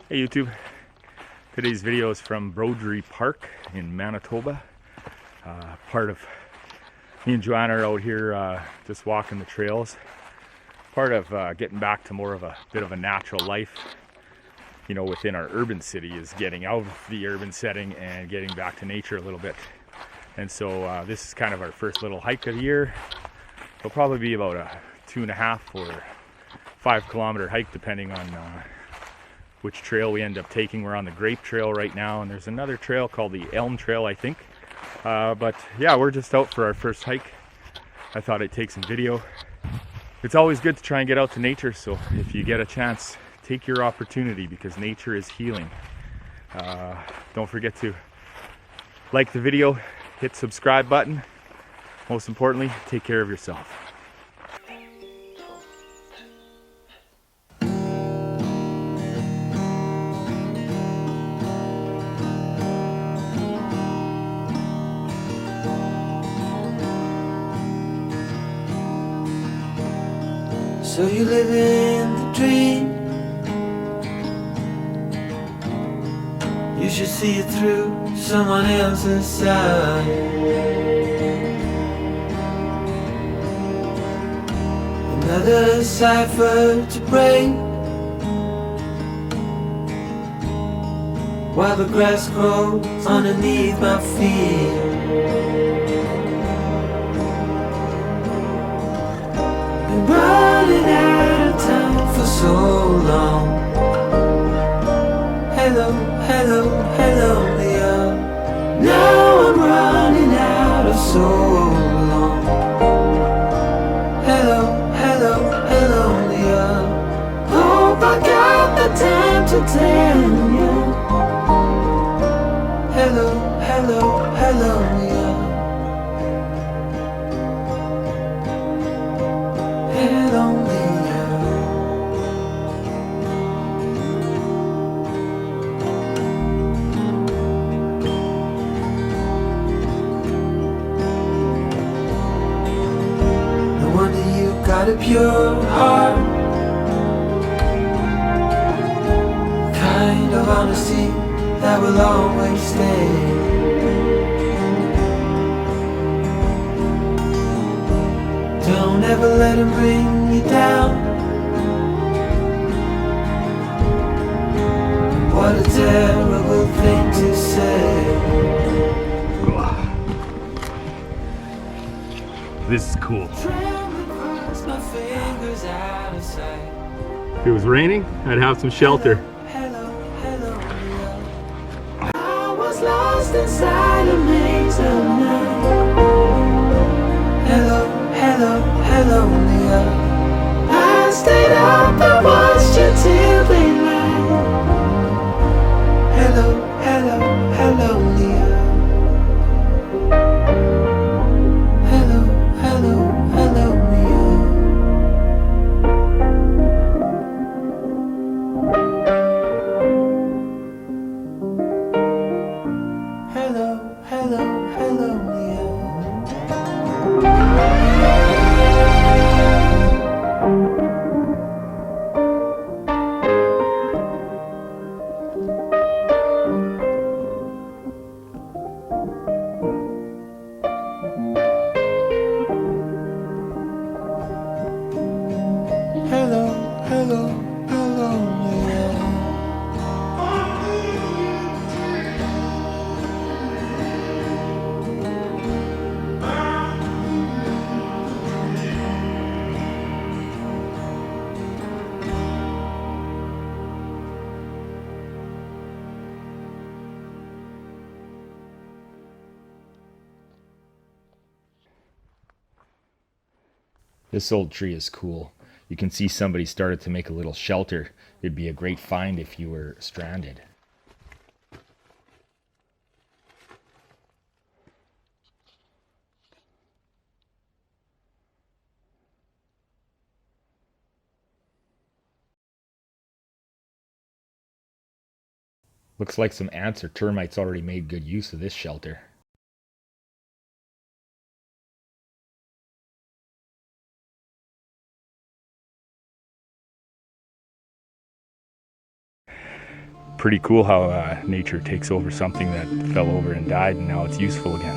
Hey YouTube, today's video is from Beaudry Park in Manitoba. Part of me and Joanna are out here just walking the trails. Part of getting back to more of a bit of a natural life, you know, within our urban city is getting out of the urban setting and getting back to nature a little bit. And so this is kind of our first little hike of the year. It'll probably be about a 2.5 or 5 kilometer hike depending on which trail we end up taking. We're on the Grape Trail right now, and there's another trail called the Elm Trail, I think. But yeah, we're just out for our first hike. I thought I'd take some video. It's always good to try and get out to nature, so if you get a chance, take your opportunity because nature is healing. Don't forget to like the video, hit subscribe button. Most importantly, take care of yourself. So you live in the dream. You should see it through someone else's side. Another cipher to break, while the grass grows underneath my feet. Running out of time for so long. Hello, hello, hello, Leah. Now I'm running out of so long. Hello, hello, hello, Leah. Hope I got the time to tell you. Hello, hello, hello, Leah. Got a pure heart, kind of honesty that will always stay. Don't ever let him bring you down. What a terrible thing to say. This is cool. If it was raining, I'd have some shelter. Hello, hello, hello. I was lost inside a maze of night. Hello, hello, hello, Leah. I stayed up and watched you till daylight. Hello, hello, hello, Leah. Hello, hello, hello, Leah. Hello, hello, hello, Leah. Hello, hello, hello, Leah. This old tree is cool. You can see somebody started to make a little shelter. It'd be a great find if you were stranded. Looks like some ants or termites already made good use of this shelter. pretty cool how nature takes over something that fell over and died, and now it's useful again.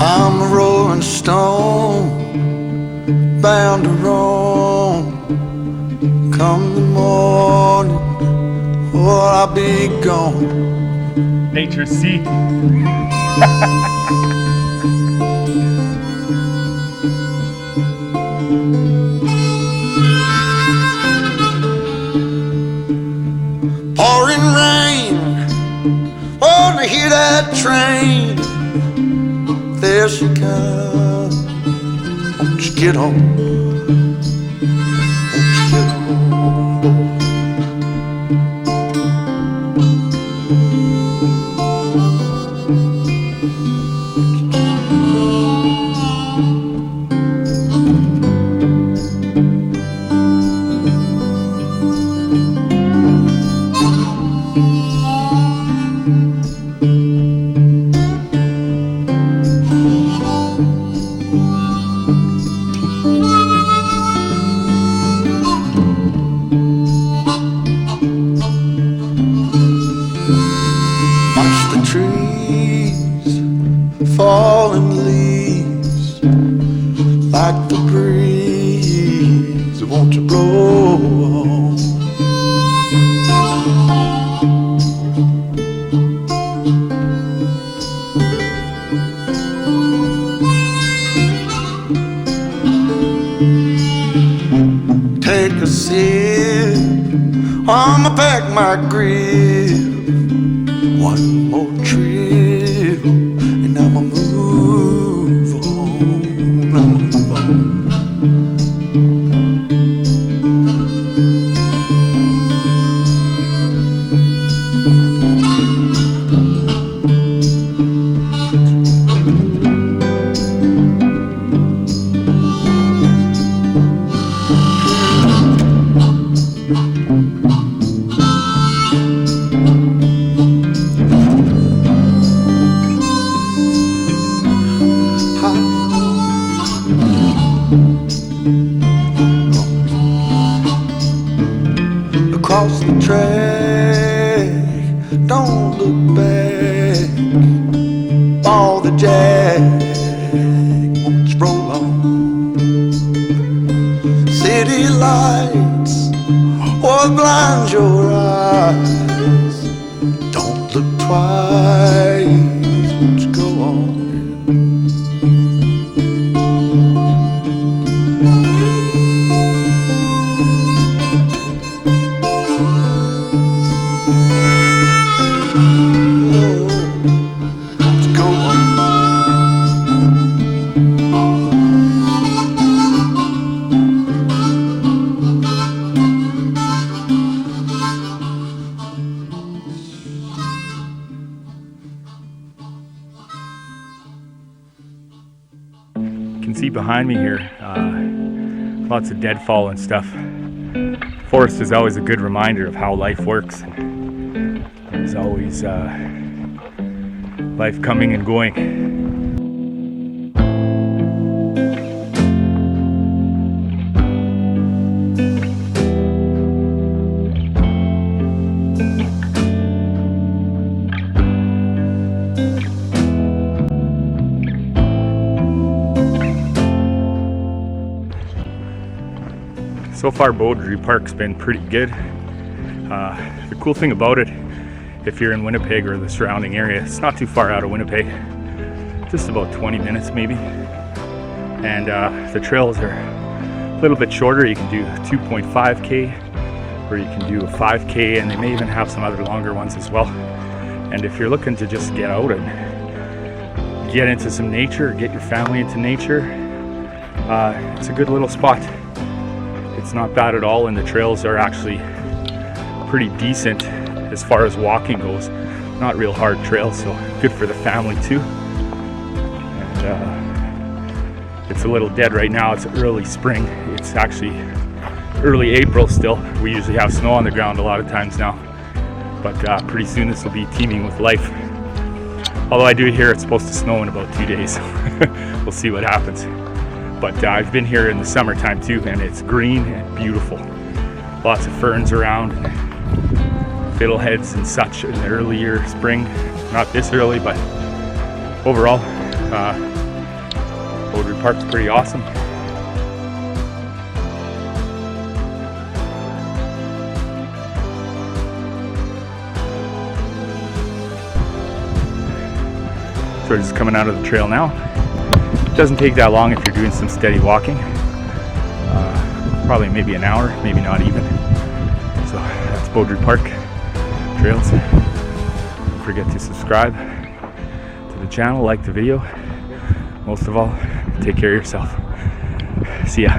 I'm a rolling stone, bound to roam. Come the morning, or I'll be gone. Nature's seat. Pouring rain, wanna hear that train. There she comes, won't you get on? Won't you get on board? Falling leaves like the breeze, won't you blow on? Take a sip, I'ma pack my grip. One more trip, and I'ma move on, move on. Across the track, don't look back. All the jack, won't you roll on? City lights, or blind your eyes. Don't look twice, won't you go on? You can see behind me here, lots of deadfall and stuff. Forest is always a good reminder of how life works. There's always life coming and going. So far, Beaudry Park's been pretty good. The cool thing about it, if you're in Winnipeg or the surrounding area, it's not too far out of Winnipeg, just about 20 minutes maybe. And the trails are a little bit shorter. You can do 2.5K or you can do a 5K, and they may even have some other longer ones as well. And if you're looking to just get out and get into some nature, get your family into nature, it's a good little spot. It's not bad at all, and the trails are actually pretty decent as far as walking goes. Not real hard trails, so good for the family too. And it's a little dead right now. It's early spring. It's actually early April still. We usually have snow on the ground a lot of times now, but pretty soon this will be teeming with life. Although I do hear it's supposed to snow in about 2 days. We'll see what happens. But I've been here in the summertime too, and it's green and beautiful. Lots of ferns around, fiddleheads and such in the earlier spring. Not this early, but overall, Beaudry Park's pretty awesome. So we're just coming out of the trail now. It doesn't take that long if you're doing some steady walking. Probably maybe an hour, maybe not even. So that's Beaudry Park trails. Don't forget to subscribe to the channel, like the video. Most of all, take care of yourself. See ya.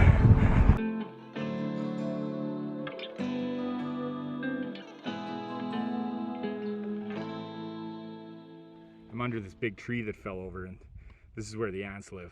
I'm under this big tree that fell over, and this is where the ants live.